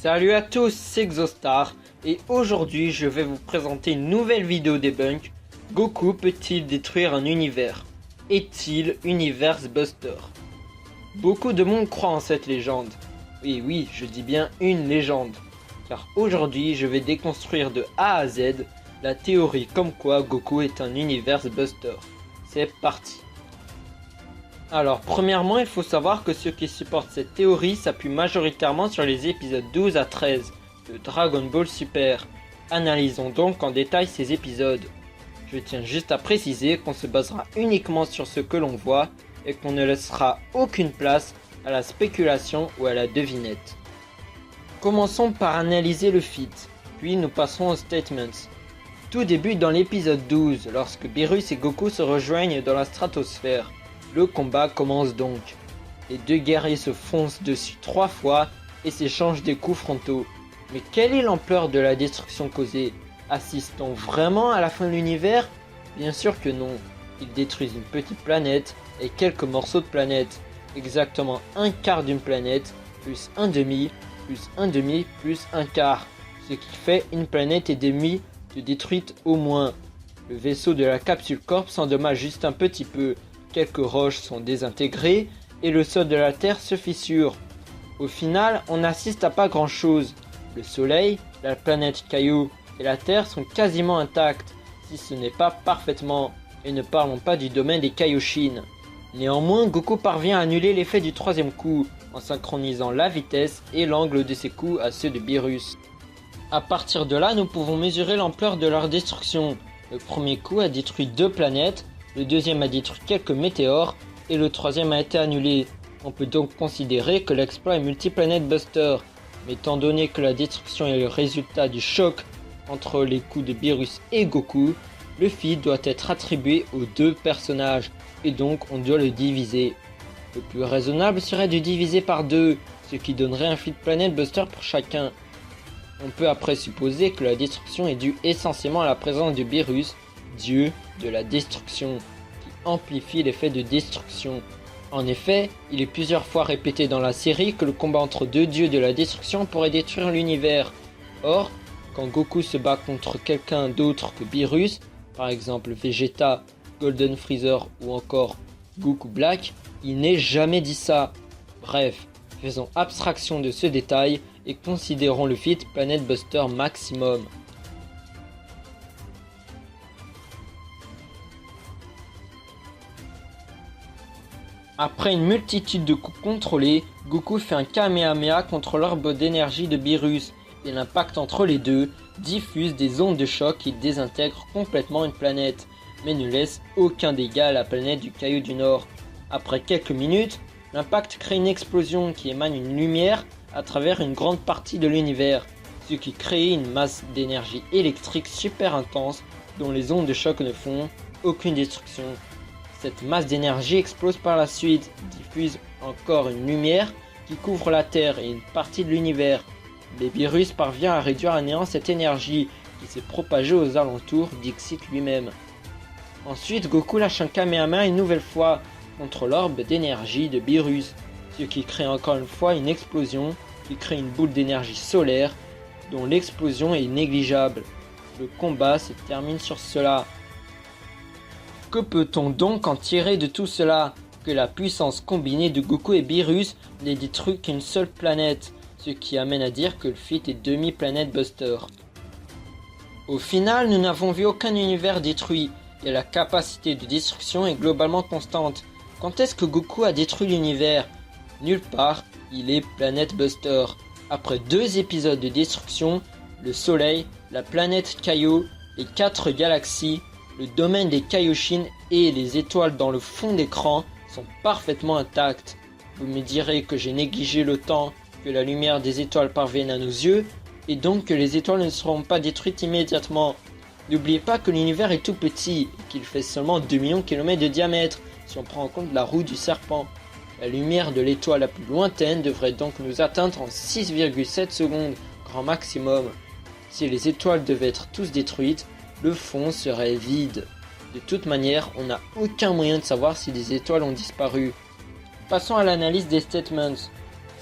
Salut à tous, c'est Xostar et aujourd'hui je vais vous présenter une nouvelle vidéo debunk. Goku peut-il détruire un univers? Est-il Universe Buster? Beaucoup de monde croit en cette légende. Oui, je dis bien une légende. Car aujourd'hui je vais déconstruire de A à Z la théorie comme quoi Goku est un Universe Buster. C'est parti. Alors premièrement, il faut savoir que ceux qui supportent cette théorie s'appuient majoritairement sur les épisodes 12 à 13 de Dragon Ball Super. Analysons donc en détail ces épisodes. Je tiens juste à préciser qu'on se basera uniquement sur ce que l'on voit et qu'on ne laissera aucune place à la spéculation ou à la devinette. Commençons par analyser le feat, puis nous passerons aux statements. Tout débute dans l'épisode 12 lorsque Beerus et Goku se rejoignent dans la stratosphère. Le combat commence donc. Les deux guerriers se foncent dessus 3 fois et s'échangent des coups frontaux. Mais quelle est l'ampleur de la destruction causée? Assistons vraiment à la fin de l'univers? Bien sûr que non. Ils détruisent une petite planète et quelques morceaux de planète. Exactement un quart d'une planète, plus un demi, plus un demi, plus un quart. Ce qui fait une planète et demie de détruite au moins. Le vaisseau de la capsule Corp s'endommage juste un petit peu. Quelques roches sont désintégrées et le sol de la Terre se fissure. Au final, on n'assiste à pas grand chose. Le Soleil, la planète Caillou et la Terre sont quasiment intacts, si ce n'est pas parfaitement, et ne parlons pas du domaine des Kaioshin. Néanmoins, Goku parvient à annuler l'effet du troisième coup, en synchronisant la vitesse et l'angle de ses coups à ceux de Beerus. À partir de là, nous pouvons mesurer l'ampleur de leur destruction. Le premier coup a détruit 2 planètes, le deuxième a détruit quelques météores et le troisième a été annulé. On peut donc considérer que l'exploit est multiplanète buster. Mais étant donné que la destruction est le résultat du choc entre les coups de Beerus et Goku, le feat doit être attribué aux 2 personnages et donc on doit le diviser. Le plus raisonnable serait de diviser par 2, ce qui donnerait un feat planète buster pour chacun. On peut après supposer que la destruction est due essentiellement à la présence de Beerus, dieu de la destruction, qui amplifie l'effet de destruction. En effet, il est plusieurs fois répété dans la série que le combat entre 2 dieux de la destruction pourrait détruire l'univers. Or, quand Goku se bat contre quelqu'un d'autre que Beerus, par exemple Vegeta, Golden Freezer ou encore Goku Black, il n'est jamais dit ça. Bref, faisons abstraction de ce détail et considérons le feat Planet Buster maximum. Après une multitude de coups contrôlés, Goku fait un Kamehameha contre l'orbe d'énergie de Beerus et l'impact entre les deux diffuse des ondes de choc qui désintègrent complètement une planète, mais ne laisse aucun dégât à la planète du Caillou du Nord. Après quelques minutes, l'impact crée une explosion qui émane une lumière à travers une grande partie de l'univers, ce qui crée une masse d'énergie électrique super intense dont les ondes de choc ne font aucune destruction. Cette masse d'énergie explose par la suite, diffuse encore une lumière qui couvre la Terre et une partie de l'univers. Mais Beerus parvient à réduire à néant cette énergie qui s'est propagée aux alentours d'Ixit lui-même. Ensuite, Goku lâche un Kamehameha une nouvelle fois contre l'orbe d'énergie de Beerus, ce qui crée encore une fois une explosion qui crée une boule d'énergie solaire dont l'explosion est négligeable. Le combat se termine sur cela. Que peut-on donc en tirer de tout cela? Que la puissance combinée de Goku et Beerus n'est détruit qu'une seule planète, ce qui amène à dire que le feat est demi-planète buster. Au final, nous n'avons vu aucun univers détruit, et la capacité de destruction est globalement constante. Quand est-ce que Goku a détruit l'univers? Nulle part, il est planète buster. Après 2 épisodes de destruction, le Soleil, la planète Caillou, les 4 galaxies, le domaine des Kaioshin et les étoiles dans le fond d'écran sont parfaitement intactes. Vous me direz que j'ai négligé le temps que la lumière des étoiles parvienne à nos yeux, et donc que les étoiles ne seront pas détruites immédiatement. N'oubliez pas que l'univers est tout petit, et qu'il fait seulement 2 millions de kilomètres de diamètre, si on prend en compte la roue du serpent. La lumière de l'étoile la plus lointaine devrait donc nous atteindre en 6,7 secondes, grand maximum. Si les étoiles devaient être tous détruites, le fond serait vide. De toute manière, on n'a aucun moyen de savoir si des étoiles ont disparu. Passons à l'analyse des statements.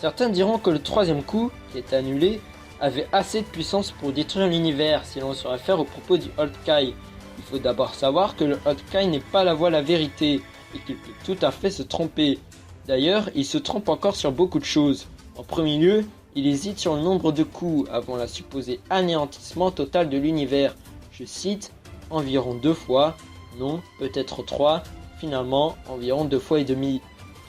Certains diront que le troisième coup, qui est annulé, avait assez de puissance pour détruire l'univers si l'on se réfère aux propos du Old Kai. Il faut d'abord savoir que le Old Kai n'est pas la voie à la vérité et qu'il peut tout à fait se tromper. D'ailleurs, il se trompe encore sur beaucoup de choses. En premier lieu, il hésite sur le nombre de coups avant la supposée anéantissement total de l'univers. Je cite, environ 2 fois, non, peut-être 3, finalement environ 2 fois et demi.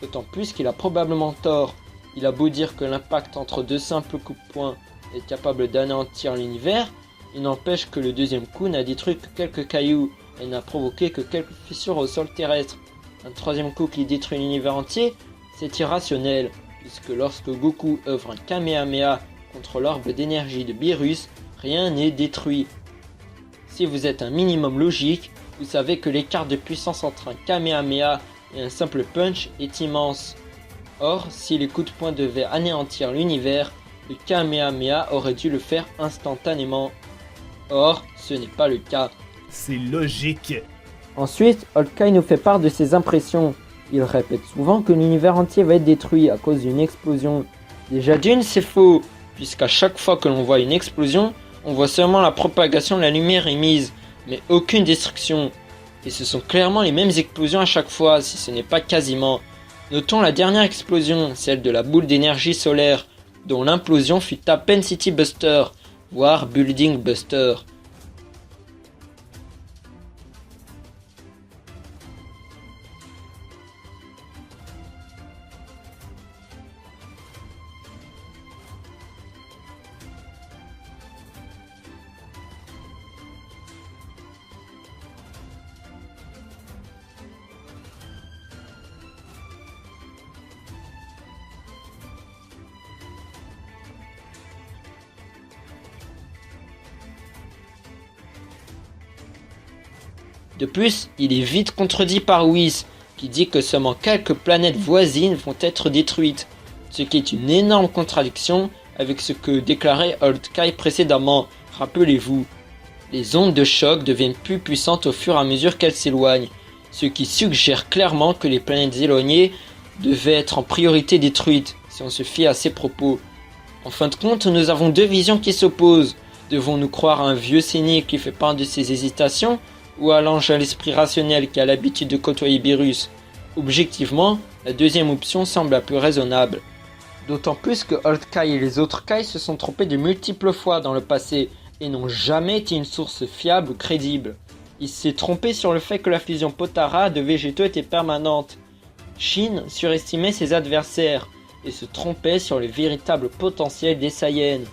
D'autant plus qu'il a probablement tort. Il a beau dire que l'impact entre 2 simples coups de poing est capable d'anéantir l'univers, il n'empêche que le deuxième coup n'a détruit que quelques cailloux et n'a provoqué que quelques fissures au sol terrestre. Un troisième coup qui détruit l'univers entier, c'est irrationnel, puisque lorsque Goku œuvre un Kamehameha contre l'orbe d'énergie de Beerus, rien n'est détruit. Si vous êtes un minimum logique, vous savez que l'écart de puissance entre un Kamehameha et un simple punch est immense. Or, si les coups de poing devaient anéantir l'univers, le Kamehameha aurait dû le faire instantanément. Or, ce n'est pas le cas. C'est logique. Ensuite, Old Kai nous fait part de ses impressions. Il répète souvent que l'univers entier va être détruit à cause d'une explosion. Déjà d'une, c'est faux, puisqu'à chaque fois que l'on voit une explosion, on voit seulement la propagation de la lumière émise, mais aucune destruction. Et ce sont clairement les mêmes explosions à chaque fois, si ce n'est pas quasiment. Notons la dernière explosion, celle de la boule d'énergie solaire, dont l'implosion fut à peine City Buster, voire Building Buster. De plus, il est vite contredit par Whis, qui dit que seulement quelques planètes voisines vont être détruites, ce qui est une énorme contradiction avec ce que déclarait Old Kai précédemment. Rappelez-vous, les ondes de choc deviennent plus puissantes au fur et à mesure qu'elles s'éloignent, ce qui suggère clairement que les planètes éloignées devaient être en priorité détruites, si on se fie à ces propos. En fin de compte, nous avons deux visions qui s'opposent. Devons-nous croire à un vieux cynique qui fait part de ses hésitations, ou à l'ange à l'esprit rationnel qui a l'habitude de côtoyer Beerus? Objectivement, la deuxième option semble la plus raisonnable. D'autant plus que Old Kai et les autres Kai se sont trompés de multiples fois dans le passé et n'ont jamais été une source fiable ou crédible. Il s'est trompé sur le fait que la fusion Potara de végétaux était permanente. Shin surestimait ses adversaires et se trompait sur le véritable potentiel des Saiyans.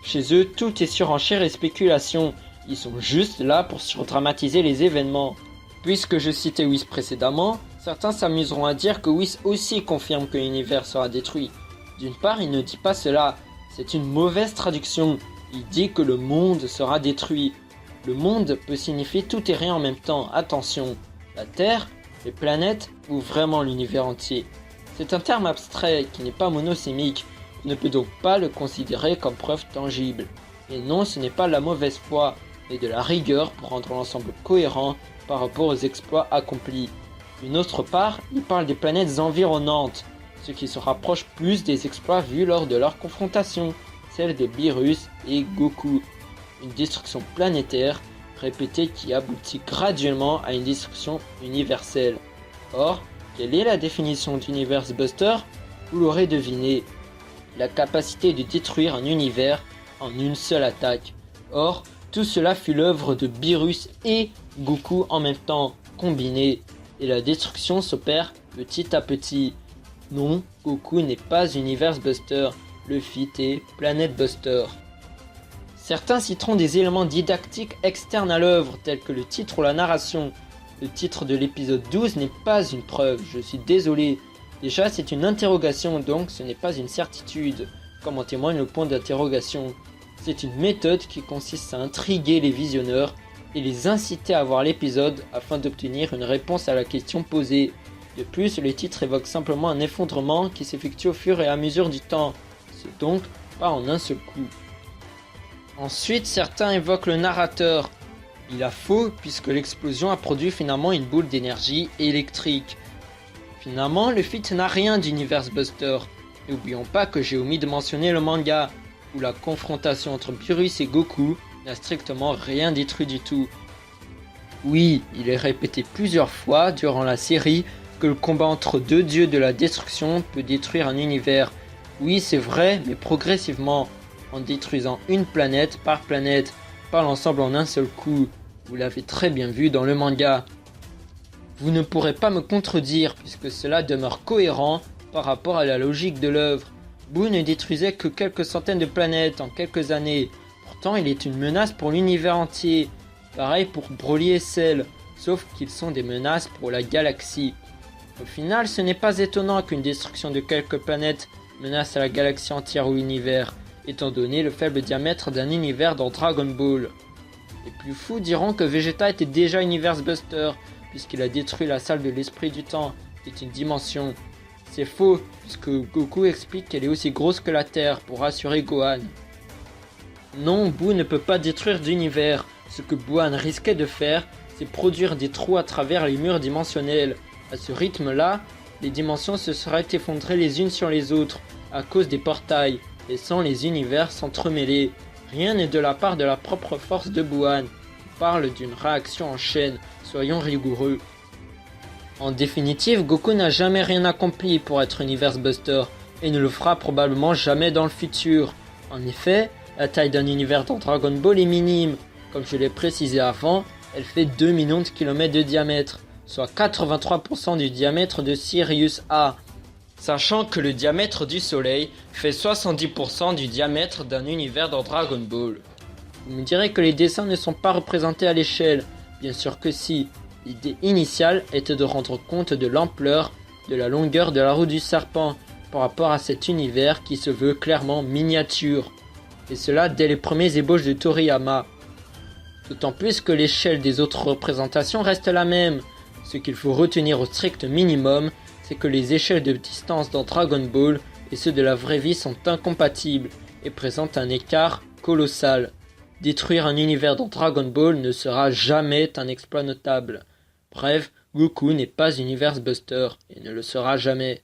Chez eux, tout est surenchère et spéculation. Ils sont juste là pour surdramatiser les événements. Puisque je citais Whis précédemment, certains s'amuseront à dire que Whis aussi confirme que l'univers sera détruit. D'une part, il ne dit pas cela, c'est une mauvaise traduction. Il dit que le monde sera détruit. Le monde peut signifier tout et rien en même temps, attention. La Terre, les planètes ou vraiment l'univers entier. C'est un terme abstrait qui n'est pas monosémique. On ne peut donc pas le considérer comme preuve tangible. Et non, ce n'est pas de la mauvaise foi, mais de la rigueur pour rendre l'ensemble cohérent par rapport aux exploits accomplis. D'une autre part, il parle des planètes environnantes, ce qui se rapproche plus des exploits vus lors de leur confrontation, celle de Beerus et Goku. Une destruction planétaire répétée qui aboutit graduellement à une destruction universelle. Or, quelle est la définition d'Universe Buster? Vous l'aurez deviné, la capacité de détruire un univers en une seule attaque. Or, tout cela fut l'œuvre de Beerus et Goku en même temps, combinés, et la destruction s'opère petit à petit. Non, Goku n'est pas Universe Buster, le fit est Planet Buster. Certains citeront des éléments didactiques externes à l'œuvre, tels que le titre ou la narration. Le titre de l'épisode 12 n'est pas une preuve, je suis désolé. Déjà, c'est une interrogation, donc ce n'est pas une certitude, comme en témoigne le point d'interrogation. C'est une méthode qui consiste à intriguer les visionneurs et les inciter à voir l'épisode afin d'obtenir une réponse à la question posée. De plus, le titre évoque simplement un effondrement qui s'effectue au fur et à mesure du temps. C'est donc pas en un seul coup. Ensuite, certains évoquent le narrateur. Il a faux puisque l'explosion a produit finalement une boule d'énergie électrique. Finalement, le feat n'a rien d'Universe Buster. N'oublions pas que j'ai omis de mentionner le manga. où la confrontation entre Beerus et Goku n'a strictement rien détruit du tout. Oui, il est répété plusieurs fois durant la série que le combat entre deux dieux de la destruction peut détruire un univers. Oui, c'est vrai, mais progressivement, en détruisant une planète, pas l'ensemble en un seul coup. Vous l'avez très bien vu dans le manga. Vous ne pourrez pas me contredire puisque cela demeure cohérent par rapport à la logique de l'œuvre. Boo ne détruisait que quelques centaines de planètes en quelques années. Pourtant, il est une menace pour l'univers entier. Pareil pour Broly et Cell, sauf qu'ils sont des menaces pour la galaxie. Au final, ce n'est pas étonnant qu'une destruction de quelques planètes menace la galaxie entière ou l'univers, étant donné le faible diamètre d'un univers dans Dragon Ball. Les plus fous diront que Vegeta était déjà Universe Buster, puisqu'il a détruit la salle de l'esprit du temps, qui est une dimension. C'est faux, puisque Goku explique qu'elle est aussi grosse que la Terre pour rassurer Gohan. Non, Boo ne peut pas détruire d'univers. Ce que Gohan risquait de faire, c'est produire des trous à travers les murs dimensionnels. À ce rythme-là, les dimensions se seraient effondrées les unes sur les autres, à cause des portails, laissant les univers s'entremêler. Rien n'est de la part de la propre force de Gohan. On parle d'une réaction en chaîne, soyons rigoureux. En définitive, Goku n'a jamais rien accompli pour être Universe Buster, et ne le fera probablement jamais dans le futur. En effet, la taille d'un univers dans Dragon Ball est minime. Comme je l'ai précisé avant, elle fait 2 millions de kilomètres de diamètre, soit 83% du diamètre de Sirius A. Sachant que le diamètre du Soleil fait 70% du diamètre d'un univers dans Dragon Ball. Vous me direz que les dessins ne sont pas représentés à l'échelle. Bien sûr que si. L'idée initiale était de rendre compte de l'ampleur, de la longueur de la roue du serpent par rapport à cet univers qui se veut clairement miniature. Et cela dès les premiers ébauches de Toriyama. D'autant plus que l'échelle des autres représentations reste la même. Ce qu'il faut retenir au strict minimum, c'est que les échelles de distance dans Dragon Ball et ceux de la vraie vie sont incompatibles et présentent un écart colossal. Détruire un univers dans Dragon Ball ne sera jamais un exploit notable. Bref, Goku n'est pas Universe Buster et ne le sera jamais.